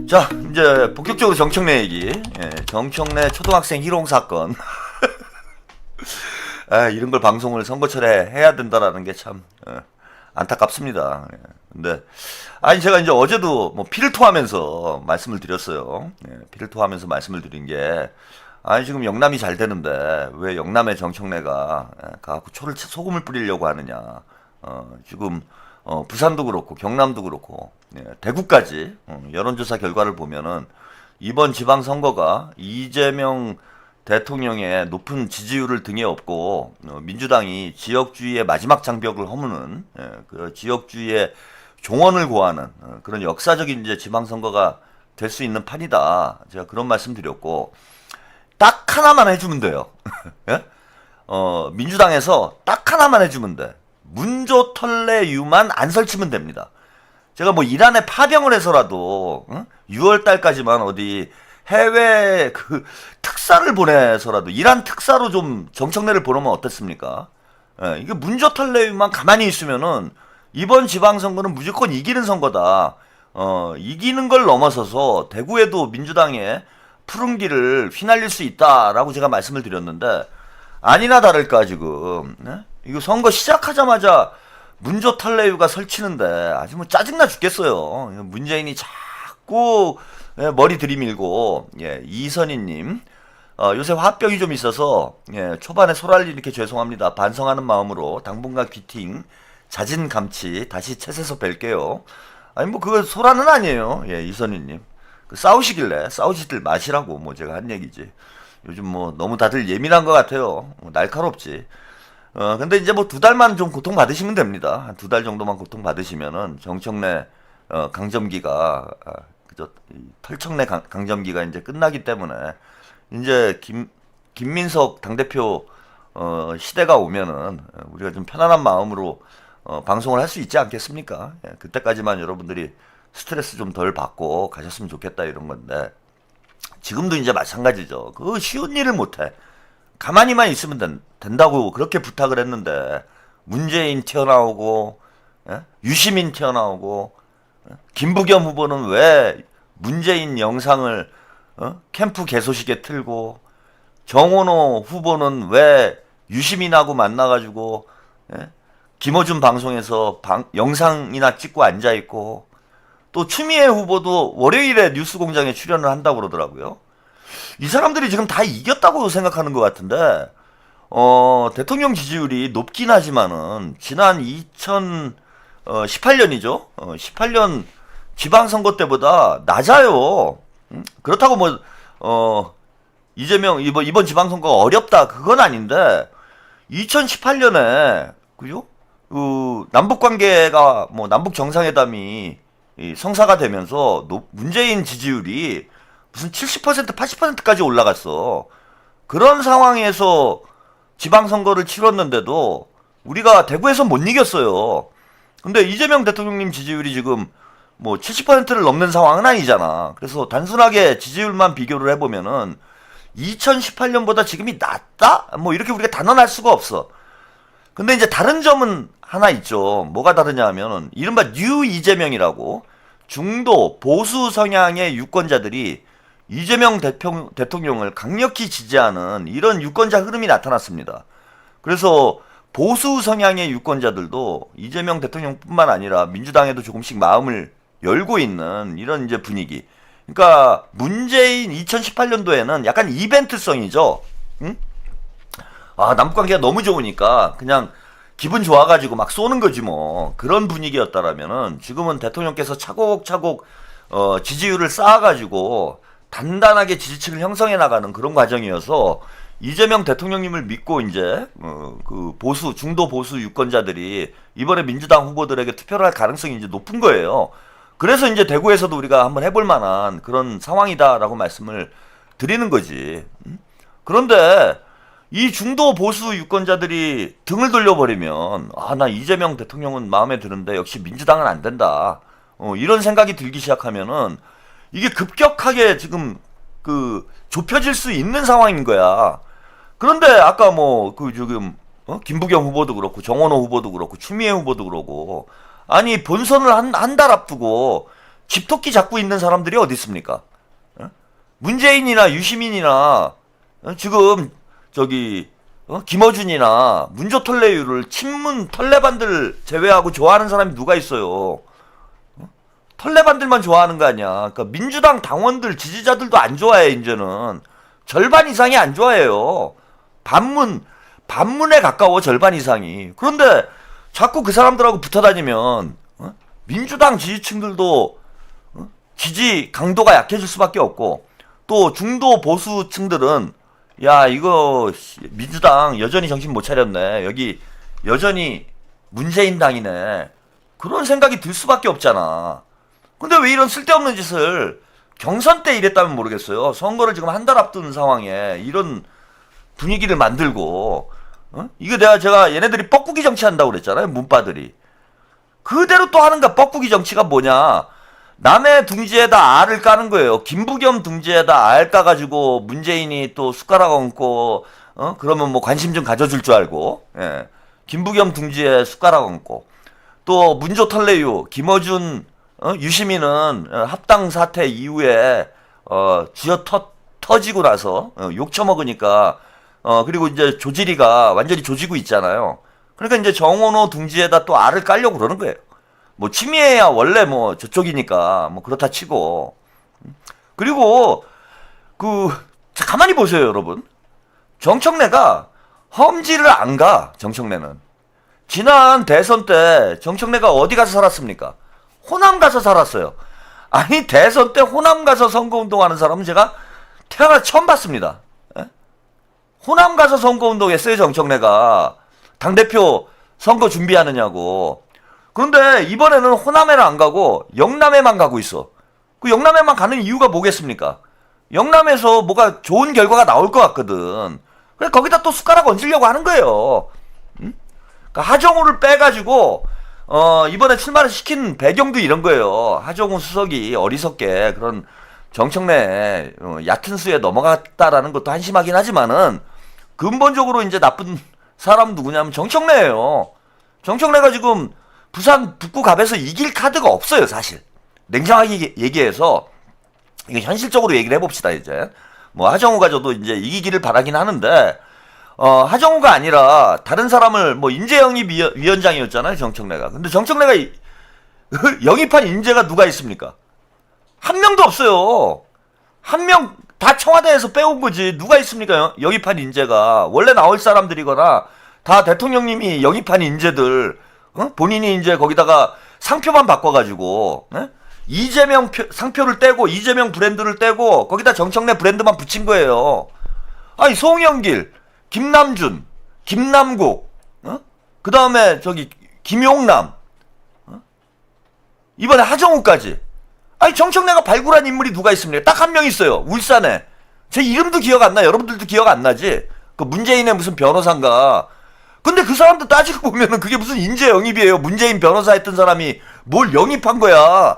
자, 이제 본격적으로 정청래 얘기. 예, 정청래 초등학생 희롱 사건. 아, 이런 걸 방송을 선거철에 해야 된다라는 게 참 안타깝습니다. 예, 근데 아니 제가 이제 어제도 뭐 피를 토하면서 말씀을 드렸어요. 예, 피를 토하면서 말씀을 드린 게 아니 지금 영남이 잘 되는데 왜 영남의 정청래가 가갖고 소금을 뿌리려고 하느냐. 지금 부산도 그렇고 경남도 그렇고 대구까지 여론조사 결과를 보면은 이번 지방선거가 이재명 대통령의 높은 지지율을 등에 업고 민주당이 지역주의의 마지막 장벽을 허무는 그 지역주의의 종언을 고하는 그런 역사적인 이제 지방선거가 될 수 있는 판이다. 제가 그런 말씀 드렸고 딱 하나만 해주면 돼요. 예? 민주당에서 딱 하나만 해주면 돼. 문조털레유만 안 설치면 됩니다. 제가 뭐 이란에 파병을 해서라도 6월 달까지만 어디 해외 그 특사를 보내서라도 이란 특사로 좀 정청래를 보내면 어떻습니까? 예, 이게 문조털레유만 가만히 있으면은 이번 지방선거는 무조건 이기는 선거다. 이기는 걸 넘어서서 대구에도 민주당의 푸른 길을 휘날릴 수 있다라고 제가 말씀을 드렸는데 아니나 다를까 지금 이거 선거 시작하자마자 문조털레유가 설치는데 아주 뭐 짜증나 죽겠어요. 문재인이 자꾸 머리 들이밀고 이선희님 요새 화병이 좀 있어서 초반에 소랄 이렇게 죄송합니다. 반성하는 마음으로 당분간 귀팅 자진 감치 다시 채에서 뵐게요. 아니 뭐 그거 소란은 아니에요. 이선희님 그 싸우시지들 마시라고 뭐 제가 한 얘기지. 요즘 뭐 너무 다들 예민한 것 같아요. 날카롭지. 근데 이제 뭐 2달만 좀 고통 받으시면 됩니다. 한 2달 정도만 고통 받으시면은 정청래 강점기가 그저 털청래 강점기가 이제 끝나기 때문에 이제 김민석 당대표 시대가 오면은 우리가 좀 편안한 마음으로 방송을 할 수 있지 않겠습니까? 그때까지만 여러분들이 스트레스 좀 덜 받고 가셨으면 좋겠다 이런 건데 지금도 이제 마찬가지죠. 그 쉬운 일을 못해. 가만히만 있으면 된다고 그렇게 부탁을 했는데 문재인 튀어나오고 유시민 튀어나오고 김부겸 후보는 왜 문재인 영상을 캠프 개소식에 틀고 정원호 후보는 왜 유시민하고 만나가지고 김어준 방송에서 영상이나 찍고 앉아있고 또 추미애 후보도 월요일에 뉴스공장에 출연을 한다고 그러더라고요. 이 사람들이 지금 다 이겼다고 생각하는 것 같은데 대통령 지지율이 높긴 하지만은 지난 2018년이죠. 18년 지방선거 때보다 낮아요. 그렇다고 뭐 이재명 이번 지방선거가 어렵다 그건 아닌데 2018년에 그죠? 그 남북 관계가 뭐 남북 정상회담이 성사가 되면서 문재인 지지율이 무슨 70% 80%까지 올라갔어. 그런 상황에서 지방선거를 치렀는데도 우리가 대구에서 못 이겼어요. 근데 이재명 대통령님 지지율이 지금 뭐 70%를 넘는 상황은 아니잖아. 그래서 단순하게 지지율만 비교를 해보면은 2018년보다 지금이 낫다? 뭐 이렇게 우리가 단언할 수가 없어. 근데 이제 다른 점은 하나 있죠. 뭐가 다르냐 하면은 이른바 뉴 이재명이라고 중도 보수 성향의 유권자들이 이재명 대통령을 강력히 지지하는 이런 유권자 흐름이 나타났습니다. 그래서 보수 성향의 유권자들도 이재명 대통령뿐만 아니라 민주당에도 조금씩 마음을 열고 있는 이런 이제 분위기. 그러니까 문재인 2018년도에는 약간 이벤트성이죠. 응? 아, 남북관계가 너무 좋으니까 그냥 기분 좋아가지고 막 쏘는 거지 뭐. 그런 분위기였다라면은 지금은 대통령께서 차곡차곡 지지율을 쌓아가지고 단단하게 지지층을 형성해 나가는 그런 과정이어서 이재명 대통령님을 믿고 이제 그 보수 중도 보수 유권자들이 이번에 민주당 후보들에게 투표를 할 가능성이 이제 높은 거예요. 그래서 이제 대구에서도 우리가 한번 해볼 만한 그런 상황이다라고 말씀을 드리는 거지. 그런데 이 중도 보수 유권자들이 등을 돌려버리면 나 이재명 대통령은 마음에 드는데 역시 민주당은 안 된다. 이런 생각이 들기 시작하면은 이게 급격하게 지금 그 좁혀질 수 있는 상황인 거야. 그런데 아까 뭐 그 지금 김부겸 후보도 그렇고 정원호 후보도 그렇고 추미애 후보도 그렇고 아니 본선을 한 달 앞두고 집토끼 잡고 있는 사람들이 어디 있습니까? 문재인이나 유시민이나 지금 저기 김어준이나 문조털레유를 친문 털레반들 제외하고 좋아하는 사람이 누가 있어요? 털레반들만 좋아하는 거 아니야. 그러니까 민주당 당원들 지지자들도 안 좋아해. 이제는 절반 이상이 안 좋아해요. 반문에 가까워. 절반 이상이. 그런데 자꾸 그 사람들하고 붙어 다니면 민주당 지지층들도 지지 강도가 약해질 수밖에 없고, 또 중도 보수층들은 야 이거 민주당 여전히 정신 못 차렸네, 여기 여전히 문재인 당이네, 그런 생각이 들 수밖에 없잖아. 근데 왜 이런 쓸데없는 짓을 경선 때 이랬다면 모르겠어요. 선거를 지금 한 달 앞둔 상황에 이런 분위기를 만들고, 이거 제가 얘네들이 뻐꾸기 정치한다고 그랬잖아요. 문바들이 그대로 또 하는가. 뻐꾸기 정치가 뭐냐, 남의 둥지에다 알을 까는 거예요. 김부겸 둥지에다 알 까가지고 문재인이 또 숟가락 얹고 그러면 뭐 관심 좀 가져줄 줄 알고, 예. 김부겸 둥지에 숟가락 얹고, 또 문조털레유 김어준 유시민은 합당 사태 이후에 쥐어 터지고 나서 욕 처먹으니까 그리고 이제 조지리가 완전히 조지고 있잖아요. 그러니까 이제 정원호 둥지에다 또 알을 깔려고 그러는 거예요. 뭐 취미야 원래 뭐 저쪽이니까 뭐 그렇다 치고. 그리고 가만히 보세요 여러분. 정청래가 험지를 안 가. 정청래는 지난 대선 때 정청래가 어디 가서 살았습니까? 호남 가서 살았어요. 아니 대선 때 호남 가서 선거운동하는 사람은 제가 태어나 처음 봤습니다. 에? 호남 가서 선거운동했어요. 정청래가 당대표 선거 준비하느냐고. 그런데 이번에는 호남에는 안 가고 영남에만 가고 있어. 그 영남에만 가는 이유가 뭐겠습니까? 영남에서 뭐가 좋은 결과가 나올 것 같거든. 그래 거기다 또 숟가락 얹으려고 하는 거예요. 응? 그러니까 하정우를 빼가지고 이번에 출마를 시킨 배경도 이런 거예요. 하정우 수석이 어리석게 그런 정청래 얕은 수에 넘어갔다라는 것도 한심하긴 하지만은, 근본적으로 이제 나쁜 사람 누구냐면 정청래예요. 정청래가 지금 부산 북구갑에서 이길 카드가 없어요, 사실. 냉정하게 얘기해서 이거 현실적으로 얘기를 해봅시다. 이제 뭐 하정우가 저도 이제 이기기를 바라긴 하는데, 하정우가 아니라 다른 사람을 뭐 인재영입위원장이었잖아요, 정청래가. 근데 정청래가 영입한 인재가 누가 있습니까? 한 명도 없어요. 한 명 다 청와대에서 빼온 거지. 누가 있습니까? 영입한 인재가. 원래 나올 사람들이거나 다 대통령님이 영입한 인재들, 본인이 이제 거기다가 상표만 바꿔가지고, 이재명 상표를 떼고 이재명 브랜드를 떼고 거기다 정청래 브랜드만 붙인 거예요. 아니 송영길, 김남준, 김남국, 그 다음에 저기 김용남, 이번에 하정우까지. 아니 정청래가 발굴한 인물이 누가 있습니까? 딱 한 명 있어요. 울산에. 제 이름도 기억 안 나. 여러분들도 기억 안 나지? 그 문재인의 무슨 변호사인가. 근데 그 사람도 따지고 보면은 그게 무슨 인재 영입이에요. 문재인 변호사 했던 사람이 뭘 영입한 거야.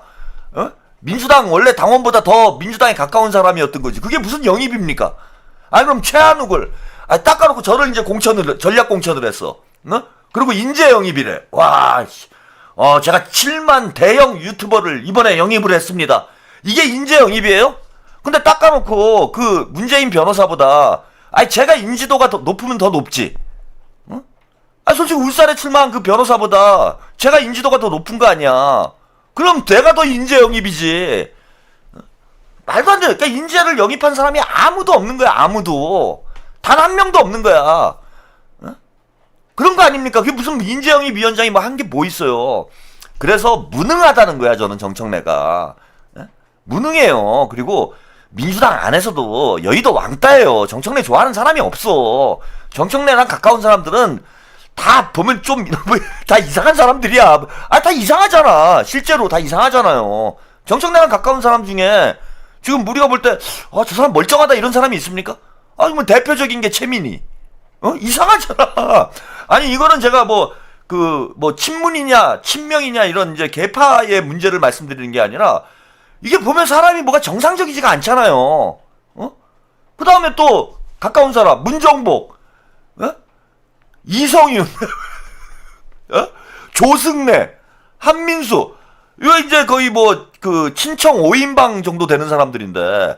민주당 원래 당원보다 더 민주당에 가까운 사람이었던 거지. 그게 무슨 영입입니까? 아니 그럼 최한욱을 닦아놓고 저를 이제 전략 공천을 했어. 그리고 인재 영입이래. 와, 제가 7만 대형 유튜버를 이번에 영입을 했습니다. 이게 인재 영입이에요? 근데 닦아놓고 그 문재인 변호사보다 제가 인지도가 더 높으면 더 높지. 솔직히 울산에 출마한 그 변호사보다 제가 인지도가 더 높은 거 아니야. 그럼 내가 더 인재 영입이지. 말도 안 돼. 그러니까 인재를 영입한 사람이 아무도 없는 거야. 아무도. 단 한 명도 없는 거야. 그런 거 아닙니까? 그게 무슨 인재 영입 위원장이 뭐 한 게 뭐 있어요. 그래서 무능하다는 거야. 저는 정청래가. 무능해요. 그리고 민주당 안에서도 여의도 왕따예요. 정청래 좋아하는 사람이 없어. 정청래랑 가까운 사람들은 다 보면 좀 다 이상한 사람들이야. 다 이상하잖아. 실제로 다 이상하잖아요. 정청래랑 가까운 사람 중에 지금 우리가 볼 때 저 사람 멀쩡하다 이런 사람이 있습니까? 뭐 대표적인 게 최민희. 이상하잖아. 아니 이거는 제가 뭐 친문이냐 친명이냐 이런 이제 계파의 문제를 말씀드리는 게 아니라, 이게 보면 사람이 뭐가 정상적이지가 않잖아요. 그 다음에 또 가까운 사람 문정복, 이성윤, 조승래, 한민수. 이거 이제 거의 뭐 그 친청 5인방 정도 되는 사람들인데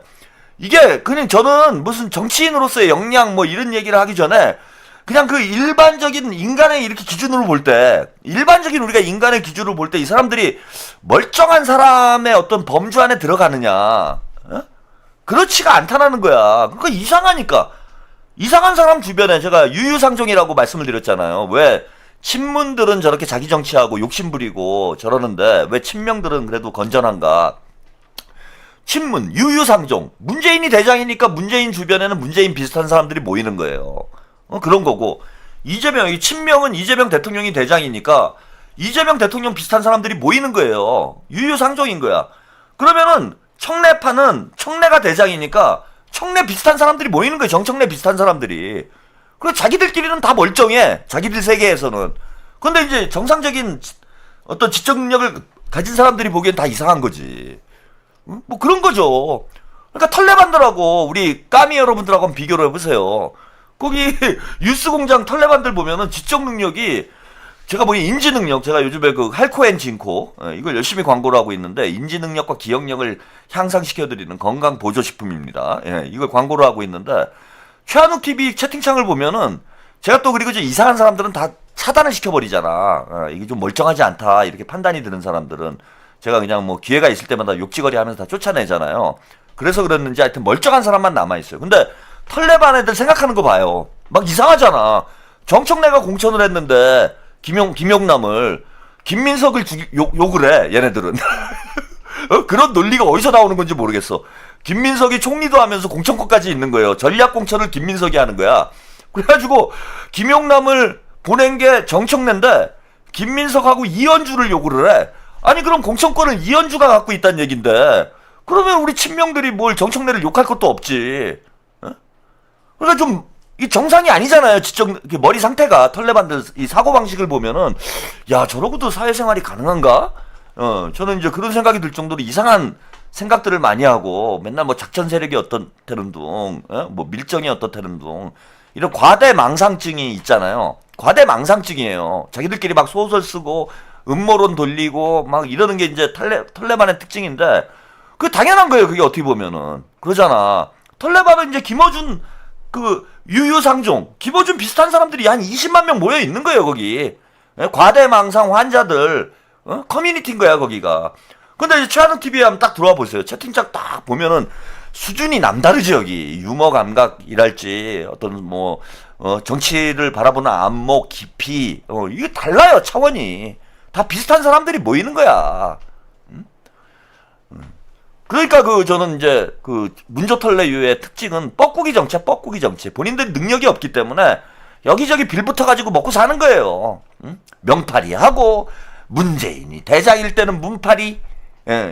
이게 그냥 저는 무슨 정치인으로서의 역량 뭐 이런 얘기를 하기 전에 그냥 그 일반적인 인간의 이렇게 기준으로 볼 때, 일반적인 우리가 인간의 기준으로 볼 때 이 사람들이 멀쩡한 사람의 어떤 범주 안에 들어가느냐, 어? 그렇지가 않다는 거야. 그러니까 이상하니까. 이상한 사람 주변에 제가 유유상종이라고 말씀을 드렸잖아요. 왜 친문들은 저렇게 자기 정치하고 욕심부리고 저러는데 왜 친명들은 그래도 건전한가. 친문, 유유상종. 문재인이 대장이니까 문재인 주변에는 문재인 비슷한 사람들이 모이는 거예요. 그런 거고. 이재명, 친명은 이재명 대통령이 대장이니까 이재명 대통령 비슷한 사람들이 모이는 거예요. 유유상종인 거야. 그러면은 청래파는 청래가 대장이니까 청래 비슷한 사람들이 모이는 거예요. 정청래 비슷한 사람들이. 그리고 자기들끼리는 다 멀쩡해. 자기들 세계에서는. 근데 이제 정상적인 어떤 지적 능력을 가진 사람들이 보기엔 다 이상한 거지. 뭐 그런 거죠. 그러니까 털레반들하고 우리 까미 여러분들하고 한번 비교를 해보세요. 거기 뉴스공장 털레반들 보면은 지적 능력이 제가 뭐 인지 능력, 제가 요즘에 그 할코엔 진코 이걸 열심히 광고를 하고 있는데 인지 능력과 기억력을 향상시켜드리는 건강 보조식품입니다. 예, 이걸 광고를 하고 있는데 최한욱 TV 채팅창을 보면은 제가 또 그리고 이제 이상한 사람들은 다 차단을 시켜버리잖아. 이게 좀 멀쩡하지 않다 이렇게 판단이 드는 사람들은 제가 그냥 뭐 기회가 있을 때마다 욕지거리 하면서 다 쫓아내잖아요. 그래서 그랬는지 하여튼 멀쩡한 사람만 남아있어요. 근데 털레반 애들 생각하는 거 봐요. 막 이상하잖아. 정청래가 공천을 했는데 김용남을 김민석을 욕을 해 얘네들은. 그런 논리가 어디서 나오는 건지 모르겠어. 김민석이 총리도 하면서 공천권까지 있는 거예요. 전략 공천을 김민석이 하는 거야. 그래가지고 김용남을 보낸 게 정청래인데 김민석하고 이현주를 욕을 해. 아니 그럼 공천권을 이현주가 갖고 있다는 얘긴데 그러면 우리 친명들이 뭘 정청래를 욕할 것도 없지. 그러니까 좀 이 정상이 아니잖아요. 지적 머리 상태가 털레반들 이 사고 방식을 보면은 야 저러고도 사회생활이 가능한가? 저는 이제 그런 생각이 들 정도로 이상한 생각들을 많이 하고 맨날 뭐 작전 세력이 어떻다는 둥, 뭐 밀정이 어떻다는 둥 이런 과대 망상증이 있잖아요. 과대 망상증이에요. 자기들끼리 막 소설 쓰고 음모론 돌리고 막 이러는 게 이제 털레반의 특징인데 그 당연한 거예요. 그게 어떻게 보면은 그러잖아. 털레반은 이제 김어준 그 유유상종 김어준 비슷한 사람들이 한 20만 명 모여 있는 거예요 거기. 과대망상 환자들 커뮤니티인 거야 거기가. 근데 이제 최한욱 TV에 한번 딱 들어와 보세요. 채팅창 딱 보면은 수준이 남다르지 여기. 유머 감각이랄지 어떤 뭐 정치를 바라보는 안목 깊이 이게 달라요 차원이. 다 비슷한 사람들이 모이는 거야. 그러니까 저는 이제 문조털레유의 특징은 뻐꾸기 정치. 본인들이 능력이 없기 때문에 여기저기 빌붙어가지고 먹고 사는 거예요. 명팔이 하고 문재인이 대장일 때는 문팔이,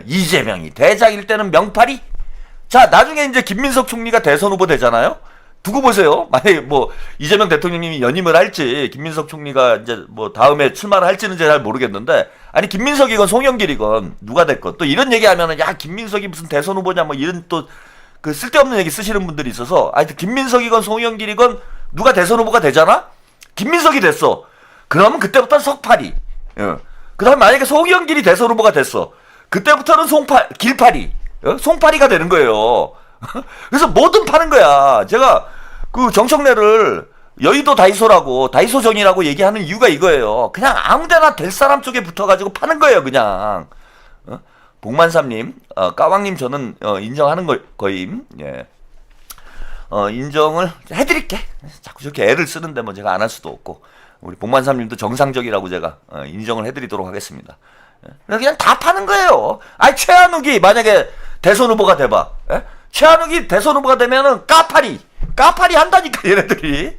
이재명이 대장일 때는 명팔이. 자 나중에 이제 김민석 총리가 대선 후보 되잖아요. 두고 보세요. 만약에 뭐 이재명 대통령님이 연임을 할지 김민석 총리가 이제 뭐 다음에 출마를 할지는 잘 모르겠는데 아니 김민석이건 송영길이건 누가 됐건 또 이런 얘기하면은 야 김민석이 무슨 대선 후보냐 뭐 이런 또 그 쓸데없는 얘기 쓰시는 분들이 있어서 하여튼 김민석이건 송영길이건 누가 대선 후보가 되잖아. 김민석이 됐어. 그러면 그때부터는 석팔이. 그다음 만약에 송영길이 대선 후보가 됐어. 그때부터는 길팔이. 송팔이가 되는 거예요. 그래서 뭐든 파는 거야. 제가 그 정청래를 여의도 다이소라고 다이소정이라고 얘기하는 이유가 이거예요. 그냥 아무데나 될 사람 쪽에 붙어가지고 파는 거예요 그냥. 복만삼님, 까왕님 저는 인정하는 거임. 예. 인정을 해드릴게. 자꾸 저렇게 애를 쓰는데 뭐 제가 안 할 수도 없고 우리 복만삼님도 정상적이라고 제가 인정을 해드리도록 하겠습니다. 그냥 다 파는 거예요. 아니 최한욱이 만약에 대선 후보가 돼봐. 예? 최한욱이 대선 후보가 되면은 까파리 한다니까 얘네들이.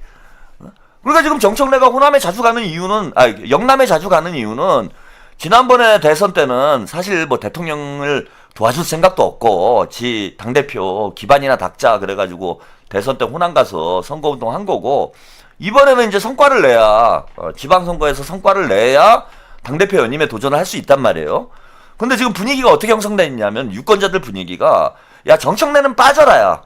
그러니까 지금 정청래가 호남에 자주 가는 이유는 영남에 자주 가는 이유는 지난번에 대선 때는 사실 뭐 대통령을 도와줄 생각도 없고 지 당대표 기반이나 닦자 그래가지고 대선 때 호남 가서 선거운동 한 거고 이번에는 이제 성과를 내야 지방선거에서 성과를 내야 당대표 연임에 도전을 할 수 있단 말이에요. 근데 지금 분위기가 어떻게 형성돼 있냐면 유권자들 분위기가 야 정청래는 빠져라야.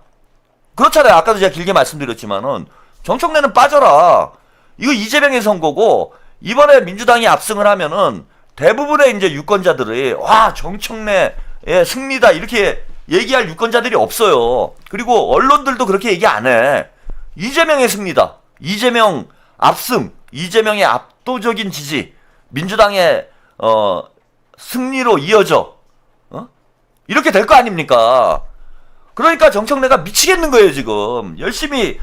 그렇잖아요. 아까도 제가 길게 말씀드렸지만은 정청래는 빠져라. 이거 이재명의 선거고 이번에 민주당이 압승을 하면은 대부분의 이제 유권자들이 와 정청래의 승리다 이렇게 얘기할 유권자들이 없어요. 그리고 언론들도 그렇게 얘기 안 해. 이재명의 승리다. 이재명 압승. 이재명의 압도적인 지지. 민주당의 승리로 이어져. 이렇게 될 거 아닙니까? 그러니까 정청래가 미치겠는 거예요 지금. 열심히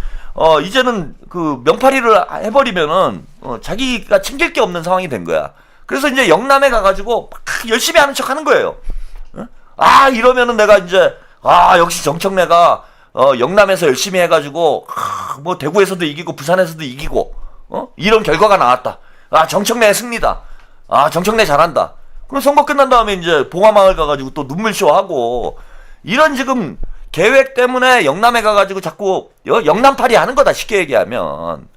이제는 그 명파리를 해버리면은 자기가 챙길 게 없는 상황이 된 거야. 그래서 이제 영남에 가가지고 막 열심히 하는 척 하는 거예요. 아 이러면은 내가 이제 역시 정청래가 영남에서 열심히 해가지고 뭐 대구에서도 이기고 부산에서도 이기고 이런 결과가 나왔다. 아 정청래의 승리다. 아 정청래 잘한다. 그럼 선거 끝난 다음에 이제 봉화마을 가가지고 또 눈물쇼 하고 이런 지금 계획 때문에 영남에 가가지고 자꾸 영남팔이 하는 거다 쉽게 얘기하면.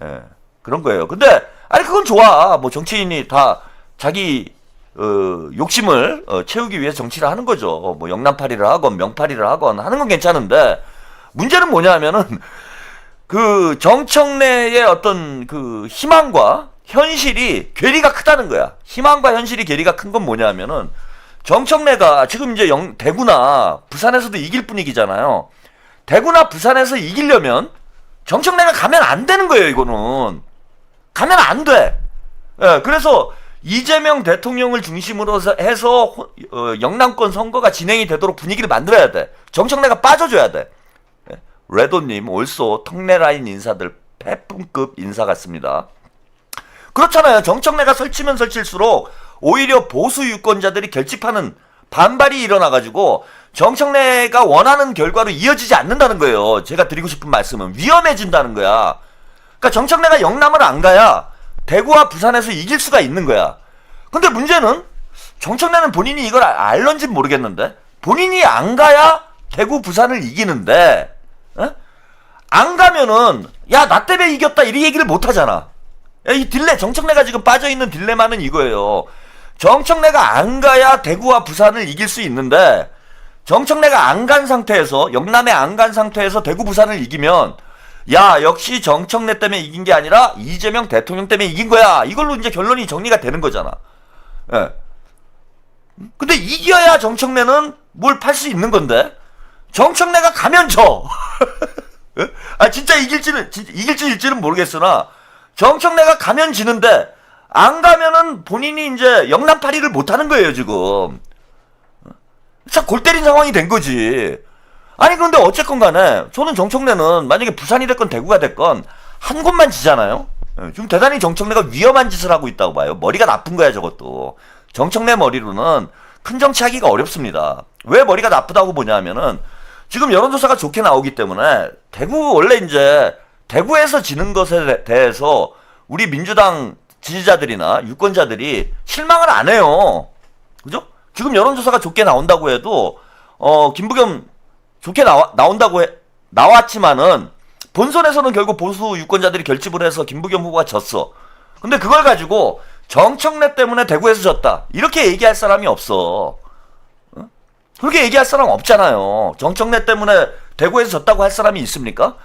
예, 그런 거예요. 근데 아니 그건 좋아. 뭐 정치인이 다 자기 욕심을 채우기 위해서 정치를 하는 거죠. 뭐 영남팔이를 하건 명팔이를 하건 하는 건 괜찮은데 문제는 뭐냐면은 그 정청래의 어떤 그 희망과 현실이 괴리가 크다는 거야. 희망과 현실이 괴리가 큰 건 뭐냐면은 정청래가 지금 이제 대구나 부산에서도 이길 분위기잖아요. 대구나 부산에서 이기려면 정청래가 가면 안 되는 거예요. 이거는 가면 안 돼. 예, 그래서 이재명 대통령을 중심으로 해서 영남권 선거가 진행이 되도록 분위기를 만들어야 돼. 정청래가 빠져줘야 돼. 예, 레도님 올소 턱내라인 인사들 패품급 인사 같습니다. 그렇잖아요. 정청래가 설치면 설칠수록 오히려 보수 유권자들이 결집하는 반발이 일어나가지고 정청래가 원하는 결과로 이어지지 않는다는 거예요. 제가 드리고 싶은 말씀은 위험해진다는 거야. 그러니까 정청래가 영남을 안 가야 대구와 부산에서 이길 수가 있는 거야. 근데 문제는 정청래는 본인이 이걸 알런지 모르겠는데 본인이 안 가야 대구 부산을 이기는데 안 가면은 야 나 때문에 이겼다 이 얘기를 못 하잖아. 이 딜레 정청래가 지금 빠져있는 딜레마는 이거예요. 정청래가 안 가야 대구와 부산을 이길 수 있는데 정청래가 안 간 상태에서 영남에 안 간 상태에서 대구 부산을 이기면 야 역시 정청래 때문에 이긴 게 아니라 이재명 대통령 때문에 이긴 거야. 이걸로 이제 결론이 정리가 되는 거잖아. 예. 근데 이겨야 정청래는 뭘 팔 수 있는 건데 정청래가 가면 져. 아 진짜 이길지 일지는 모르겠으나 정청래가 가면 지는데 안 가면은 본인이 이제 영남팔이를 못 하는 거예요 지금. 참 골 때린 상황이 된 거지. 아니 그런데 어쨌건 간에 저는 정청래는 만약에 부산이 됐건 대구가 됐건 한 곳만 지잖아요. 지금 대단히 정청래가 위험한 짓을 하고 있다고 봐요. 머리가 나쁜 거야 저것도. 정청래 머리로는 큰 정치하기가 어렵습니다. 왜 머리가 나쁘다고 보냐면은 지금 여론조사가 좋게 나오기 때문에 대구 원래 이제 대구에서 지는 것에 대해서 우리 민주당 지지자들이나 유권자들이 실망을 안 해요. 그죠? 지금 여론조사가 좋게 나온다고 해도 김부겸 좋게 나왔지만은 본선에서는 결국 보수 유권자들이 결집을 해서 김부겸 후보가 졌어. 근데 그걸 가지고 정청래 때문에 대구에서 졌다 이렇게 얘기할 사람이 없어. 그렇게 얘기할 사람 없잖아요. 정청래 때문에 대구에서 졌다고 할 사람이 있습니까?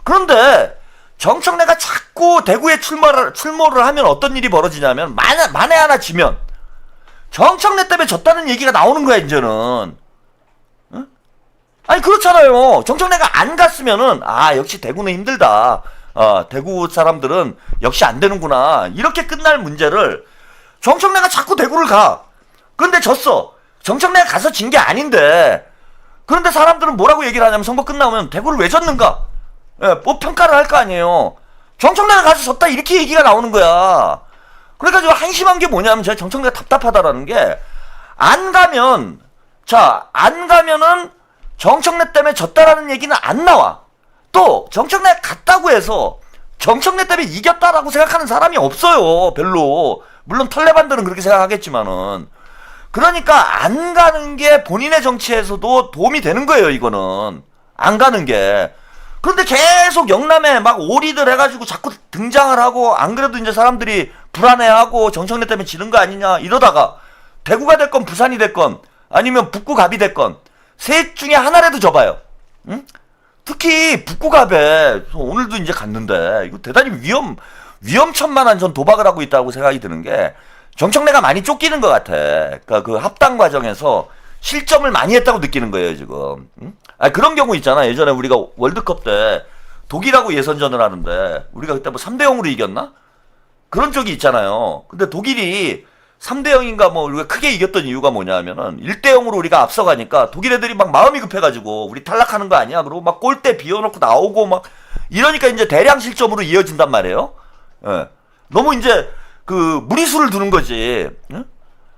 그런데 정청래가 자꾸 대구에 출모를 하면 어떤 일이 벌어지냐면 만에 하나 지면 정청래 때문에 졌다는 얘기가 나오는 거야 이제는. 응? 아니 그렇잖아요. 정청래가 안 갔으면은 역시 대구는 힘들다. 대구 사람들은 역시 안 되는구나. 이렇게 끝날 문제를 정청래가 자꾸 대구를 가. 그런데 졌어. 정청래가 가서 진 게 아닌데. 그런데 사람들은 뭐라고 얘기를 하냐면 선거 끝나면 대구를 왜 졌는가? 뭐 평가를 할 거 아니에요. 정청래가 가서 졌다 이렇게 얘기가 나오는 거야. 그러니까 좀 한심한 게 뭐냐면 제가 정청래가 답답하다라는 게 안 가면은 정청래 때문에 졌다라는 얘기는 안 나와. 또 정청래가 갔다고 해서 정청래 때문에 이겼다라고 생각하는 사람이 없어요. 별로. 물론 털레반들은 그렇게 생각하겠지만은. 그러니까 안 가는 게 본인의 정치에서도 도움이 되는 거예요. 이거는 안 가는 게. 그런데 계속 영남에 막 오리들 해가지고 자꾸 등장을 하고 안 그래도 이제 사람들이 불안해하고 정청래 때문에 지는 거 아니냐 이러다가 대구가 됐건 부산이 됐건 아니면 북구갑이 됐건 셋 중에 하나라도 져봐요. 응? 특히 북구갑에 오늘도 이제 갔는데 이거 대단히 위험천만한 전 도박을 하고 있다고 생각이 드는 게 정청래가 많이 쫓기는 것 같아. 그러니까 그 합당 과정에서 실점을 많이 했다고 느끼는 거예요, 지금. 응? 아, 그런 경우 있잖아. 예전에 우리가 월드컵 때 독일하고 예선전을 하는데 우리가 그때 뭐 3대 0으로 이겼나? 그런 적이 있잖아요. 근데 독일이 3대 0인가 뭐 우리가 크게 이겼던 이유가 뭐냐면은 1대 0으로 우리가 앞서가니까 독일 애들이 막 마음이 급해가지고 우리 탈락하는 거 아니야? 그러고 막 골대 비워놓고 나오고 막 이러니까 이제 대량 실점으로 이어진단 말이에요. 예. 너무 이제 그 무리수를 두는 거지. 예?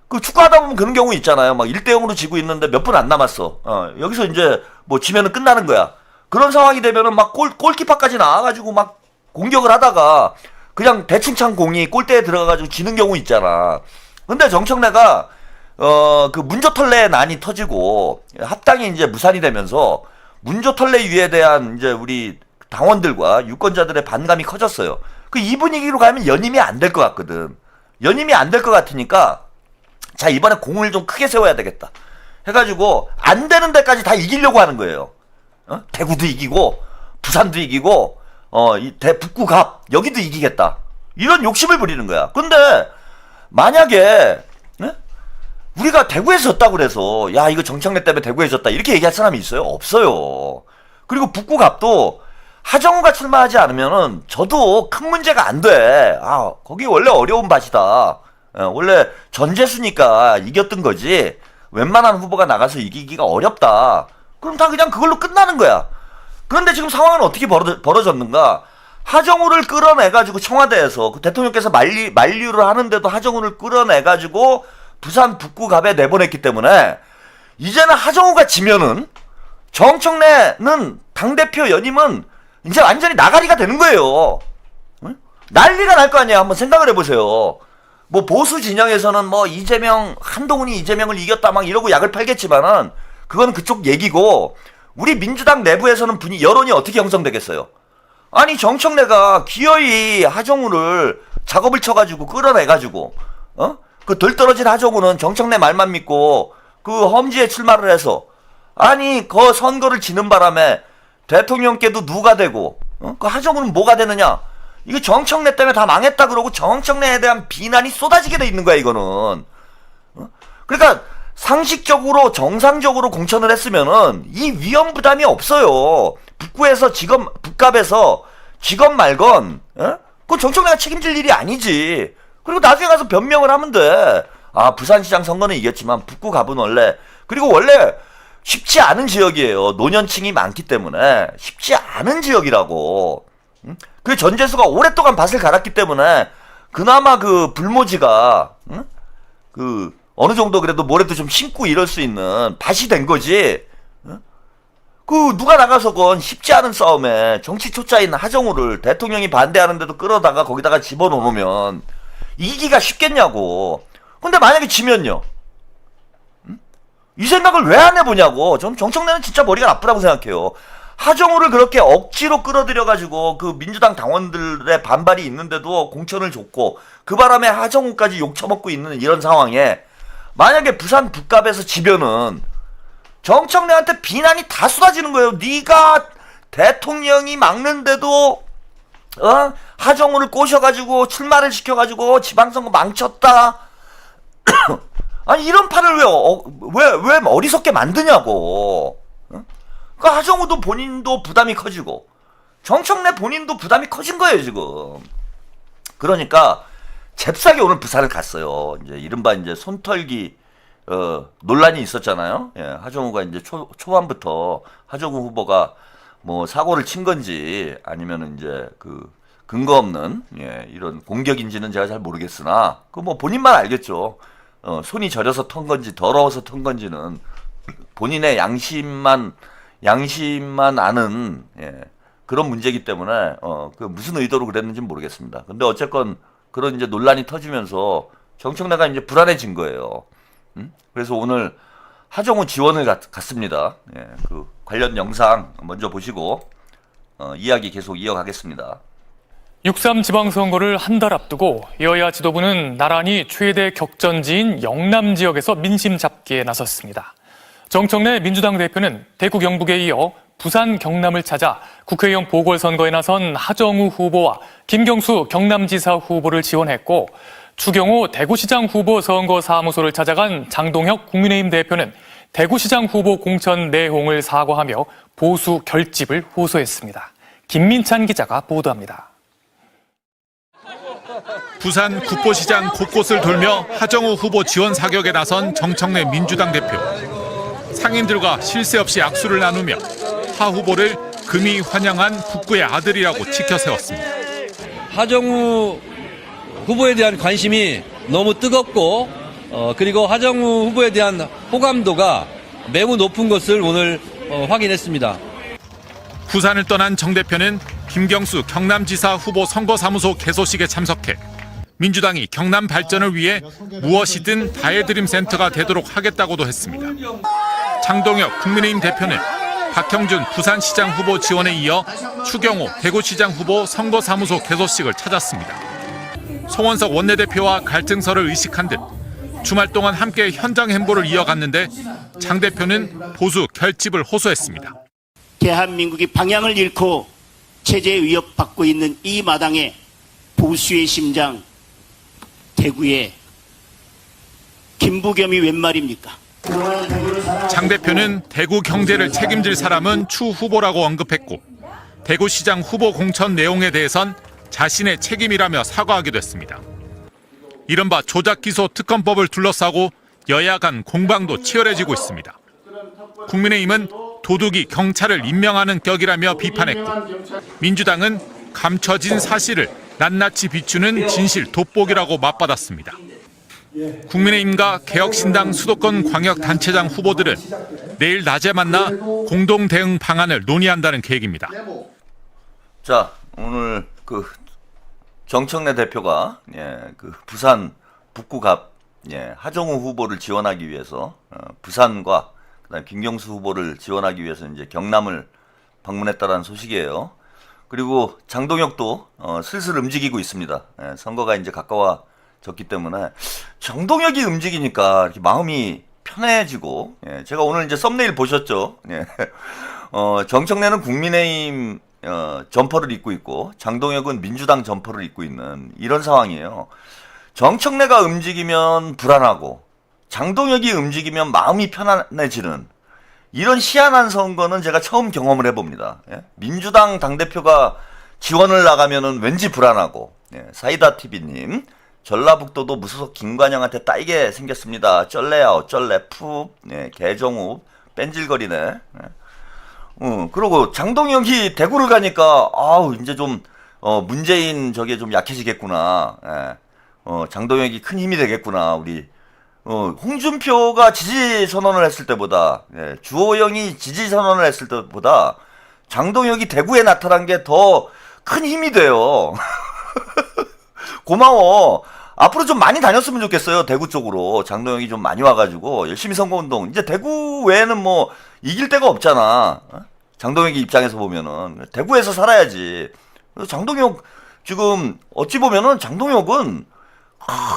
그 축구하다 보면 그런 경우 있잖아요. 막 1대 0으로 지고 있는데 몇 분 안 남았어. 여기서 이제 뭐 지면은 끝나는 거야. 그런 상황이 되면은 막 골키퍼까지 나와가지고 막 공격을 하다가 그냥 대충 찬 공이 골대에 들어가가지고 지는 경우 있잖아. 근데 정청래가 그 문조털레의 난이 터지고 합당이 이제 무산이 되면서 문조털레 유에 대한 이제 우리 당원들과 유권자들의 반감이 커졌어요. 그 이 분위기로 가면 연임이 안 될 것 같거든. 연임이 안 될 것 같으니까 자 이번에 공을 좀 크게 세워야 되겠다 해가지고 안 되는 데까지 다 이기려고 하는 거예요. 대구도 이기고 부산도 이기고 이 북구갑 여기도 이기겠다 이런 욕심을 부리는 거야. 근데 만약에 우리가 대구에서 졌다고 그래서 야 이거 정청래 때문에 대구에 졌다 이렇게 얘기할 사람이 있어요? 없어요. 그리고 북구갑도 하정우가 출마하지 않으면은 저도 큰 문제가 안 돼. 아 거기 원래 어려운 밭이다. 원래 전재수니까 이겼던 거지 웬만한 후보가 나가서 이기기가 어렵다. 그럼 다 그냥 그걸로 끝나는 거야. 그런데 지금 상황은 어떻게 벌어졌는가? 하정우를 끌어내가지고 청와대에서 그 대통령께서 만류를 하는데도 하정우를 끌어내가지고 부산 북구갑에 내보냈기 때문에 이제는 하정우가 지면은 정청래는 당대표 연임은 이제 완전히 나가리가 되는 거예요. 응? 난리가 날 거 아니야. 한번 생각을 해보세요. 뭐 보수 진영에서는 뭐 이재명 한동훈이 이재명을 이겼다 막 이러고 약을 팔겠지만은 그건 그쪽 얘기고 우리 민주당 내부에서는 여론이 어떻게 형성되겠어요? 아니 정청래가 기어이 하정우를 작업을 쳐가지고 끌어내가지고 그 덜 떨어진 하정우는 정청래 말만 믿고 그 험지에 출마를 해서 아니 그 선거를 지는 바람에 대통령께도 누가 되고 그 하정우는 뭐가 되느냐? 이거 정청래 때문에 다 망했다 그러고 정청래에 대한 비난이 쏟아지게 돼 있는 거야 이거는. 그러니까 상식적으로 정상적으로 공천을 했으면은 이 위험 부담이 없어요. 북구에서 북갑에서 직업 말건 그건 정청래가 책임질 일이 아니지. 그리고 나중에 가서 변명을 하면 돼. 아 부산시장 선거는 이겼지만 북구갑은 원래 그리고 원래 쉽지 않은 지역이에요. 노년층이 많기 때문에 쉽지 않은 지역이라고. 그 전재수가 오랫동안 밭을 갈았기 때문에 그나마 그 불모지가 그 어느 정도 그래도 모래도 좀 심고 이럴 수 있는 밭이 된 거지. 그 누가 나가서건 쉽지 않은 싸움에 정치 초짜인 하정우를 대통령이 반대하는데도 끌어다가 거기다가 집어넣으면 이기기가 쉽겠냐고. 근데 만약에 지면요? 이 생각을 왜 안 해보냐고. 전 정청래는 진짜 머리가 나쁘다고 생각해요. 하정우를 그렇게 억지로 끌어들여가지고 그 민주당 당원들의 반발이 있는데도 공천을 줬고 그 바람에 하정우까지 욕처먹고 있는 이런 상황에 만약에 부산 북갑에서 지면은 정청래한테 비난이 다 쏟아지는 거예요. 네가 대통령이 막는데도 하정우를 꼬셔가지고 출마를 시켜가지고 지방선거 망쳤다. 아니 이런 판을 왜 어리석게 만드냐고. 그 하정우도 본인도 부담이 커지고 정청래 본인도 부담이 커진 거예요 지금. 그러니까 잽싸게 오늘 부산을 갔어요. 이제 이른바 이제 손털기 논란이 있었잖아요. 예, 하정우가 이제 초반부터 하정우 후보가 뭐 사고를 친 건지 아니면은 이제 그 근거 없는 이런 공격인지는 제가 잘 모르겠으나 그 뭐 본인만 알겠죠. 손이 저려서 턴 건지 더러워서 턴 건지는 본인의 양심만 아는 그런 문제이기 때문에 그 무슨 의도로 그랬는지는 모르겠습니다. 근데 어쨌건 그런 이제 논란이 터지면서 정청래가 이제 불안해진 거예요. 그래서 오늘 하정우 지원을 갔습니다. 그 관련 영상 먼저 보시고 이야기 계속 이어가겠습니다. 6.3 지방선거를 한 달 앞두고 여야 지도부는 나란히 최대 격전지인 영남 지역에서 민심 잡기에 나섰습니다. 정청래 민주당 대표는 대구 경북에 이어 부산 경남을 찾아 국회의원 보궐선거에 나선 하정우 후보와 김경수 경남지사 후보를 지원했고 추경호 대구시장 후보 선거사무소를 찾아간 장동혁 국민의힘 대표는 대구시장 후보 공천 내용을 사과하며 보수 결집을 호소했습니다. 김민찬 기자가 보도합니다. 부산 국보시장 곳곳을 돌며 하정우 후보 지원 사격에 나선 정청래 민주당 대표. 상인들과 쉴 새 없이 악수를 나누며 하 후보를 금이 환영한 북구의 아들이라고 치켜 세웠습니다. 하정우 후보에 대한 관심이 너무 뜨겁고 그리고 하정우 후보에 대한 호감도가 매우 높은 것을 오늘 확인했습니다. 부산을 떠난 정 대표는 김경수 경남지사 후보 선거사무소 개소식에 참석해 민주당이 경남 발전을 위해 무엇이든 다해드림 센터가 되도록 하겠다고도 했습니다. 장동혁 국민의힘 대표는 박형준 부산시장 후보 지원에 이어 추경호 대구시장 후보 선거사무소 개소식을 찾았습니다. 송원석 원내대표와 갈등설을 의식한 듯 주말 동안 함께 현장 행보를 이어갔는데 장 대표는 보수 결집을 호소했습니다. 대한민국이 방향을 잃고 체제에 위협받고 있는 이 마당에 보수의 심장 대구에 김부겸이 웬 말입니까? 장 대표는 대구 경제를 책임질 사람은 추 후보라고 언급했고 대구시장 후보 공천 내용에 대해선 자신의 책임이라며 사과하기도 했습니다. 이른바 조작기소 특검법을 둘러싸고 여야 간 공방도 치열해지고 있습니다. 국민의힘은 도둑이 경찰을 임명하는 격이라며 비판했고 민주당은 감춰진 사실을 낱낱이 비추는 진실 돋보기라고 맞받았습니다. 국민의힘과 개혁신당 수도권 광역단체장 후보들은 내일 낮에 만나 공동 대응 방안을 논의한다는 계획입니다. 자, 오늘 정청래 대표가 부산 북구갑 하정우 후보를 지원하기 위해서 부산과 그다음 김경수 후보를 지원하기 위해서 이제 경남을 방문했다라는 소식이에요. 그리고 장동혁도 슬슬 움직이고 있습니다. 선거가 이제 가까워졌기 때문에 장동혁이 움직이니까 이렇게 마음이 편해지고 제가 오늘 이제 썸네일 보셨죠? 정청래는 국민의힘 점퍼를 입고 있고 장동혁은 민주당 점퍼를 입고 있는 이런 상황이에요. 정청래가 움직이면 불안하고 장동혁이 움직이면 마음이 편안해지는 이런 희한한 선거는 제가 처음 경험을 해봅니다. 민주당 당대표가 지원을 나가면은 왠지 불안하고 사이다TV님 전라북도도 무소속 김관영한테 따이게 생겼습니다. 쩔래야 어쩔래 푹 개정우 뺀질거리네. 그리고 장동혁이 대구를 가니까 이제 좀 문재인 저게 좀 약해지겠구나. 장동혁이 큰 힘이 되겠구나. 우리 홍준표가 지지 선언을 했을 때보다 주호영이 지지 선언을 했을 때보다 장동혁이 대구에 나타난 게 더 큰 힘이 돼요. 고마워. 앞으로 좀 많이 다녔으면 좋겠어요. 대구 쪽으로 장동혁이 좀 많이 와가지고 열심히 선거운동. 이제 대구 외에는 뭐 이길 데가 없잖아. 장동혁이 입장에서 보면은 대구에서 살아야지. 그래서 장동혁 지금 어찌 보면은 장동혁은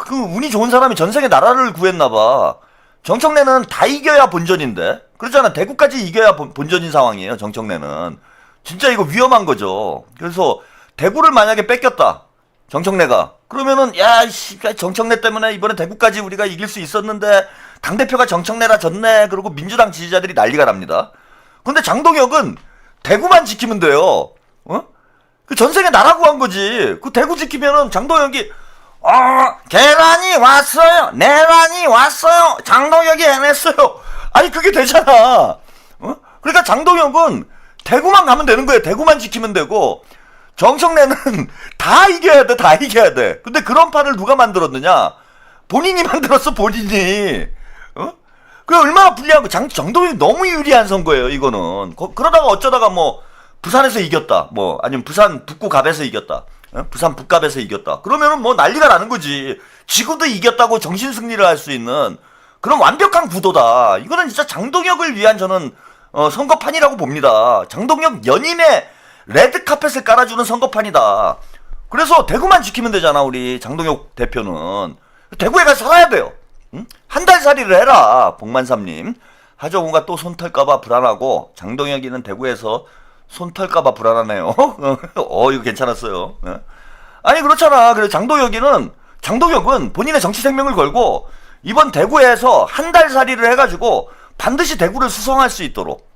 그 운이 좋은 사람이 전생에 나라를 구했나봐. 정청래는 다 이겨야 본전인데 그렇잖아. 대구까지 이겨야 본전인 상황이에요. 정청래는 진짜 이거 위험한 거죠. 그래서 대구를 만약에 뺏겼다 정청래가 그러면은 야씨 정청래 때문에 이번에 대구까지 우리가 이길 수 있었는데 당대표가 정청래라 졌네. 그리고 민주당 지지자들이 난리가 납니다. 근데 장동혁은 대구만 지키면 돼요. 그 전생에 나라 구한 거지. 그 대구 지키면은 장동혁이 계란이 왔어요. 내란이 왔어요. 장동혁이 해냈어요. 아니 그게 되잖아. 그러니까 장동혁은 대구만 가면 되는 거예요. 대구만 지키면 되고 정청래는 다 이겨야 돼. 다 이겨야 돼. 근데 그런 판을 누가 만들었느냐? 본인이 만들었어. 본인이. 그게 얼마나 불리한 거. 정동혁이 너무 유리한 선거예요. 이거는. 그러다가 어쩌다가 뭐 부산에서 이겼다. 뭐 아니면 부산 북구갑에서 이겼다. 부산 북갑에서 이겼다. 그러면은 뭐 난리가 나는 거지. 지구도 이겼다고 정신 승리를 할 수 있는 그런 완벽한 구도다. 이거는 진짜 장동혁을 위한 저는 선거판이라고 봅니다. 장동혁 연임의 레드카펫을 깔아주는 선거판이다. 그래서 대구만 지키면 되잖아. 우리 장동혁 대표는 대구에 가서 살아야 돼요. 응? 한 달 살이를 해라. 복만삼님. 하정우가 또 손 털까봐 불안하고 장동혁이는 대구에서 손 털까봐 불안하네요. 이거 괜찮았어요. 아니 그렇잖아. 그래 장동혁이는 장동혁은 본인의 정치 생명을 걸고 이번 대구에서 한 달 살이를 해가지고 반드시 대구를 수성할 수 있도록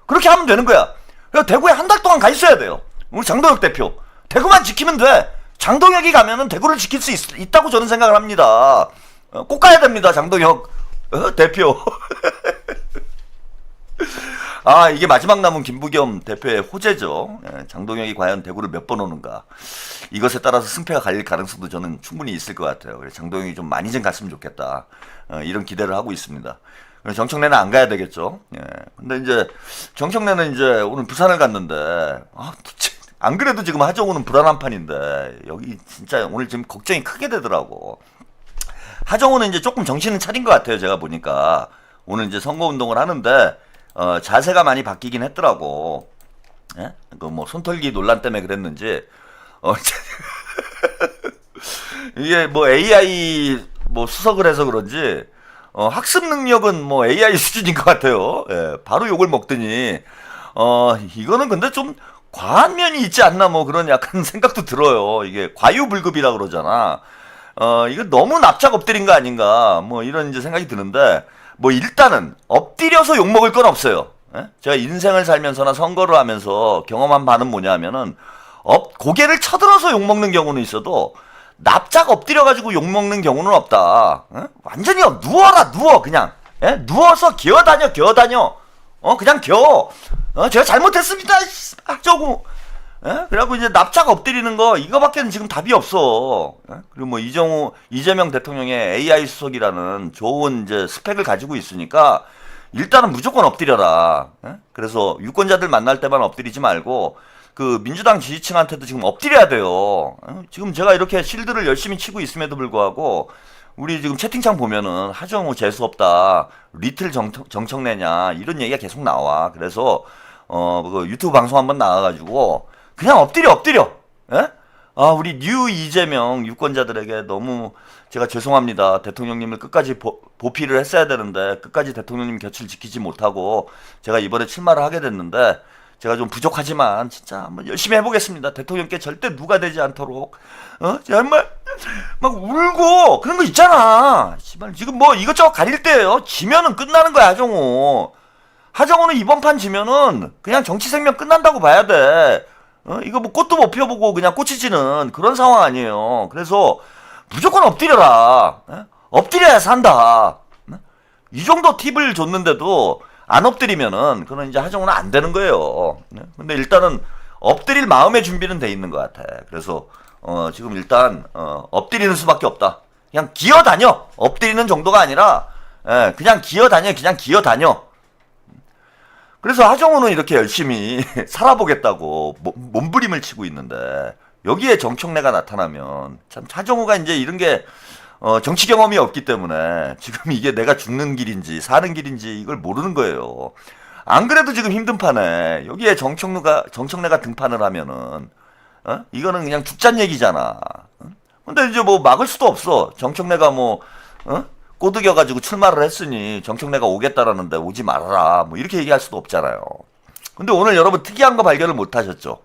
그렇게 하면 되는 거야. 그래서 대구에 한 달 동안 가 있어야 돼요. 우리 장동혁 대표. 대구만 지키면 돼. 장동혁이 가면은 대구를 지킬 수 있다고 저는 생각을 합니다. 꼭 가야 됩니다, 장동혁 대표. 아, 이게 마지막 남은 김부겸 대표의 호재죠. 장동혁이 과연 대구를 몇 번 오는가. 이것에 따라서 승패가 갈릴 가능성도 저는 충분히 있을 것 같아요. 그래서 장동혁이 좀 많이 좀 갔으면 좋겠다. 이런 기대를 하고 있습니다. 정청래는 안 가야 되겠죠. 근데 이제 정청래는 이제 오늘 부산을 갔는데, 안 그래도 지금 하정우는 불안한 판인데, 여기 진짜 오늘 지금 걱정이 크게 되더라고. 하정우는 이제 조금 정신은 차린 것 같아요. 제가 보니까. 오늘 이제 선거운동을 하는데, 자세가 많이 바뀌긴 했더라고. 그 뭐 손털기 논란 때문에 그랬는지, 이게 뭐 AI 뭐 수석을 해서 그런지, 학습 능력은 뭐 AI 수준인 것 같아요. 바로 욕을 먹더니, 이거는 근데 좀 과한 면이 있지 않나 뭐 그런 약간 생각도 들어요. 이게 과유불급이라 그러잖아. 이거 너무 납작 엎드린 거 아닌가 뭐 이런 이제 생각이 드는데, 뭐 일단은 엎드려서 욕먹을 건 없어요. 제가 인생을 살면서나 선거를 하면서 경험한 바는 뭐냐 하면은 고개를 쳐들어서 욕먹는 경우는 있어도 납작 엎드려가지고 욕먹는 경우는 없다. 완전히 누워라 누워 그냥. 누워서 기어다녀 그냥 기어. 제가 잘못했습니다. 저거. 그래갖고 이제 납작 엎드리는 거 이거밖에는 지금 답이 없어. 그리고 뭐 이재명 대통령의 AI 수석이라는 좋은 이제 스펙을 가지고 있으니까 일단은 무조건 엎드려라. 그래서 유권자들 만날 때만 엎드리지 말고 그 민주당 지지층한테도 지금 엎드려야 돼요. 지금 제가 이렇게 실드를 열심히 치고 있음에도 불구하고 우리 지금 채팅창 보면은 하정우 재수없다, 리틀 정청래냐 이런 얘기가 계속 나와. 그래서 그 유튜브 방송 한번 나와가지고 그냥 엎드려. 우리 뉴 이재명 유권자들에게 너무 제가 죄송합니다. 대통령님을 끝까지 보필을 했어야 되는데 끝까지 대통령님 곁을 지키지 못하고 제가 이번에 출마를 하게 됐는데 제가 좀 부족하지만 진짜 한번 열심히 해보겠습니다. 대통령께 절대 누가 되지 않도록. 정말 막 울고 그런 거 있잖아. 지금 뭐 이것저것 가릴 때예요. 지면은 끝나는 거야, 하정우는 이번 판 지면은 그냥 정치 생명 끝난다고 봐야 돼. 이거 뭐 꽃도 못 펴보고 그냥 꽃이 지는 그런 상황 아니에요. 그래서 무조건 엎드려라. 엎드려야 산다. 이 정도 팁을 줬는데도 안 엎드리면은 그건 이제 하정우는 안 되는 거예요. 근데 일단은 엎드릴 마음의 준비는 돼 있는 것 같아. 그래서 지금 일단 엎드리는 수밖에 없다. 그냥 기어다녀. 엎드리는 정도가 아니라 그냥 기어다녀. 그래서 하정우는 이렇게 열심히 살아보겠다고 몸부림을 치고 있는데 여기에 정청래가 나타나면 참 하정우가 이제 이런 게 정치 경험이 없기 때문에 지금 이게 내가 죽는 길인지 사는 길인지 이걸 모르는 거예요. 안 그래도 지금 힘든 판에 여기에 정청래가 등판을 하면은 이거는 그냥 죽잔 얘기잖아. 근데 이제 뭐 막을 수도 없어. 정청래가 뭐 꼬드겨가지고 출마를 했으니 정청래가 오겠다라는데 오지 말아라 뭐 이렇게 얘기할 수도 없잖아요. 근데 오늘 여러분 특이한 거 발견을 못 하셨죠?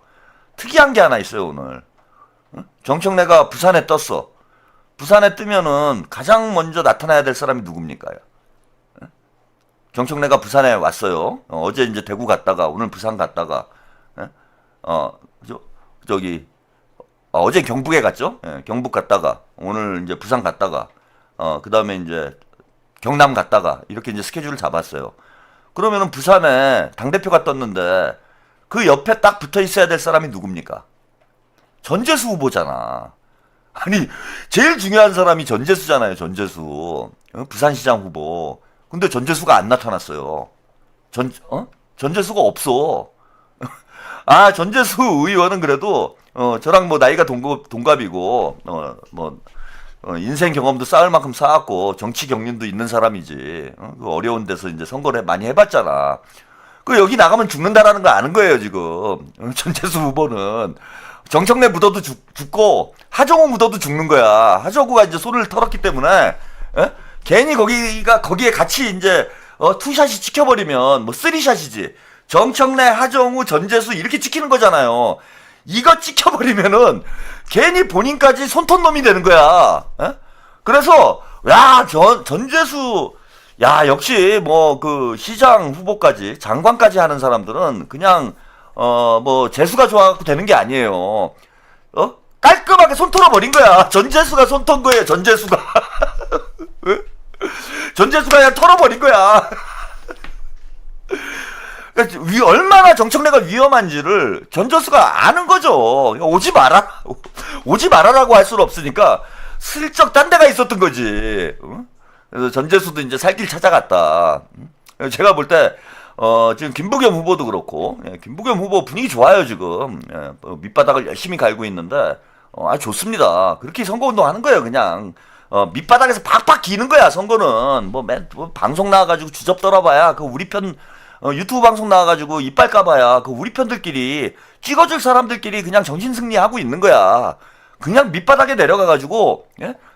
특이한 게 하나 있어요. 오늘 정청래가 부산에 떴어. 부산에 뜨면은 가장 먼저 나타나야 될 사람이 누굽니까? 정청래가 부산에 왔어요. 어제 이제 대구 갔다가 오늘 부산 갔다가 어제 경북에 갔죠. 경북 갔다가 오늘 이제 부산 갔다가 그 다음에 이제 경남 갔다가 이렇게 이제 스케줄을 잡았어요. 그러면은 부산에 당대표가 떴는데 그 옆에 딱 붙어 있어야 될 사람이 누굽니까? 전재수 후보잖아. 아니, 제일 중요한 사람이 전재수잖아요, 전재수. 부산시장 후보. 근데 전재수가 안 나타났어요. 전재수가 없어. 전재수 의원은 그래도, 저랑 뭐 나이가 동갑이고, 인생 경험도 쌓을 만큼 쌓았고, 정치 경륜도 있는 사람이지. 그 어려운 데서 이제 선거를 많이 해봤잖아. 여기 나가면 죽는다라는 거 아는 거예요, 지금. 전재수 후보는. 정청래 묻어도 죽고 하정우 묻어도 죽는 거야. 하정우가 이제 손을 털었기 때문에 괜히 거기에 같이 이제 투샷이 찍혀버리면 뭐 쓰리샷이지. 정청래, 하정우, 전재수 이렇게 찍히는 거잖아요. 이거 찍혀버리면은 괜히 본인까지 손톱 놈이 되는 거야. 에? 그래서 전재수 역시 뭐 그 시장 후보까지 장관까지 하는 사람들은 그냥 뭐 재수가 좋아갖고 되는 게 아니에요. 깔끔하게 손 털어버린 거야. 전재수가 손 턴 거예요. 전재수가 전재수가 그냥 털어버린 거야. 그러니까 얼마나 정청래가 위험한지를 전재수가 아는 거죠. 오지 말아라고 할 수는 없으니까 슬쩍 딴 데가 있었던 거지. 그래서 전재수도 이제 살 길 찾아갔다. 제가 볼 때 지금 김부겸 후보도 그렇고, 김부겸 후보 분위기 좋아요 지금. 밑바닥을 열심히 갈고 있는데 좋습니다. 그렇게 선거운동 하는 거예요 그냥. 밑바닥에서 팍팍 기는 거야 선거는. 뭐 방송 나와가지고 주접 떨어봐야 그 우리 편 유튜브 방송 나와가지고 이빨 까봐야 그 우리 편들끼리 찍어줄 사람들끼리 그냥 정신승리하고 있는 거야. 그냥 밑바닥에 내려가가지고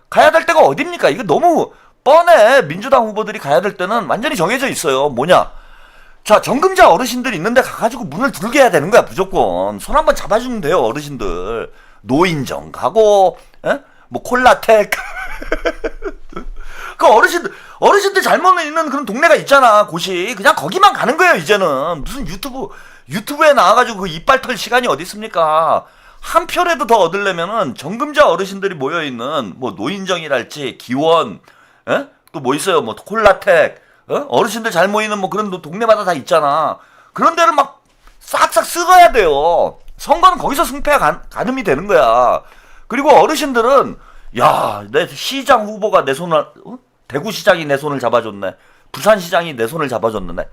가야 될 데가 어딥니까? 이거 너무 뻔해. 민주당 후보들이 가야 될 때는 완전히 정해져 있어요. 뭐냐? 자, 정금자 어르신들 있는데 가가지고 문을 두들겨 해야 되는 거야 무조건. 손 한번 잡아주면 돼요 어르신들. 노인정 가고 뭐 콜라텍 그 어르신들 잘못 있는 그런 동네가 있잖아. 곳이 그냥 거기만 가는 거예요 이제는. 무슨 유튜브에 나와가지고 그 이빨 털 시간이 어디 있습니까? 한 표라도 더 얻으려면은 정금자 어르신들이 모여있는 뭐 노인정이랄지 기원 또 뭐 있어요 뭐 콜라텍 어르신들 잘 모이는 뭐 그런 동네마다 다 있잖아. 그런 데를 막 싹싹 쓸어야 돼요. 선거는 거기서 승패가 가늠이 되는 거야. 그리고 어르신들은 내 시장 후보가 내 손을 대구시장이 내 손을 잡아줬네. 부산시장이 내 손을 잡아줬는데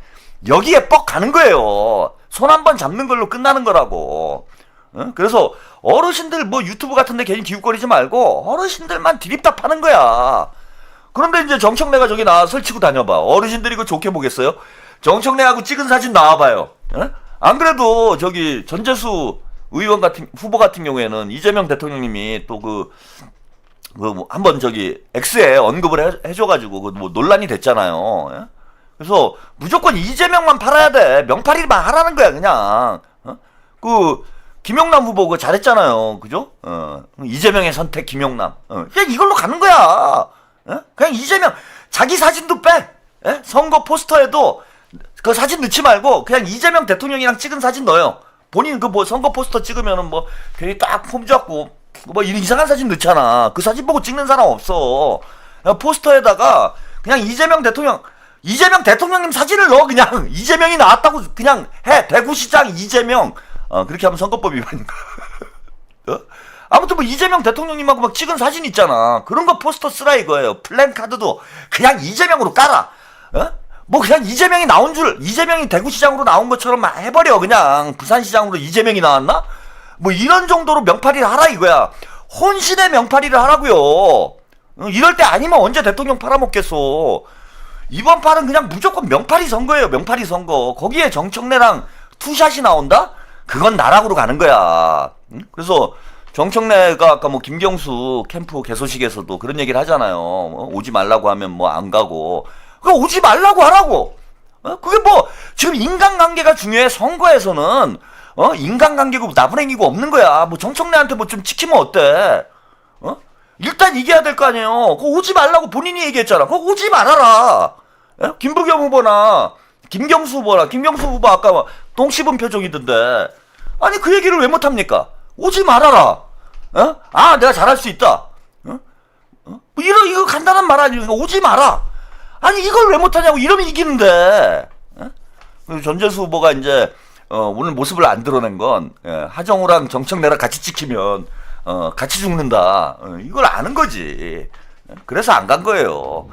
여기에 뻑 가는 거예요. 손 한 번 잡는 걸로 끝나는 거라고. 그래서 어르신들 뭐 유튜브 같은데 괜히 기웃거리지 말고 어르신들만 디립다 파는 거야. 그런데 이제 정청래가 저기 나와 설치고 다녀봐. 어르신들이 그거 좋게 보겠어요? 정청래하고 찍은 사진 나와봐요. 안 그래도 저기 전재수 의원 후보 같은 경우에는 이재명 대통령님이 또 한번 저기 X에 언급을 해줘가지고 뭐 논란이 됐잖아요. 그래서 무조건 이재명만 팔아야 돼. 명팔이만 하라는 거야 그냥. 김용남 후보 그거 잘했잖아요. 그죠? 이재명의 선택 김용남. 그냥 이걸로 가는 거야. 그냥 이재명 자기 사진도 빼. 선거 포스터에도 그 사진 넣지 말고 그냥 이재명 대통령이랑 찍은 사진 넣어요. 본인 그 뭐 선거 포스터 찍으면은 뭐 괜히 딱 폼 잡고 뭐 이상한 사진 넣잖아. 그 사진 보고 찍는 사람 없어. 포스터에다가 그냥 이재명 대통령님 사진을 넣어. 그냥 이재명이 나왔다고 그냥 해. 대구시장 이재명. 그렇게 하면 선거법 위반인가? 아무튼 뭐 이재명 대통령님하고 막 찍은 사진 있잖아. 그런 거 포스터 쓰라 이거예요. 플랜카드도 그냥 이재명으로 깔아. 뭐 그냥 이재명이 대구시장으로 나온 것처럼 막 해버려. 그냥 부산시장으로 이재명이 나왔나? 뭐 이런 정도로 명팔이를 하라 이거야. 혼신의 명팔이를 하라고요. 이럴 때 아니면 언제 대통령 팔아먹겠어. 이번 판은 그냥 무조건 명팔이 선거예요. 명팔이 선거. 거기에 정청래랑 투샷이 나온다? 그건 나락으로 가는 거야. 그래서 정청래가 아까 뭐 김경수 캠프 개소식에서도 그런 얘기를 하잖아요. 오지 말라고 하면 뭐 안 가고. 그러니까 오지 말라고 하라고. 그게 뭐 지금 인간관계가 중요해. 선거에서는 인간관계고 나부랭이고 없는 거야. 뭐 정청래한테 뭐 좀 지키면 어때? 일단 이겨야 될 거 아니에요. 그거 오지 말라고 본인이 얘기했잖아. 그거 오지 말아라. 김부겸 후보나 김경수 후보 아까 뭐 똥 씹은 표정이던데. 아니 그 얘기를 왜 못합니까? 오지 말아라. 내가 잘할 수 있다. 뭐 이거 간단한 말 아니니까 오지 마라. 아니 이걸 왜 못하냐고. 이러면 이기는데. 전재수 후보가 이제 오늘 모습을 안 드러낸 건 하정우랑 정청래랑 같이 찍히면 같이 죽는다. 이걸 아는 거지. 그래서 안 간 거예요.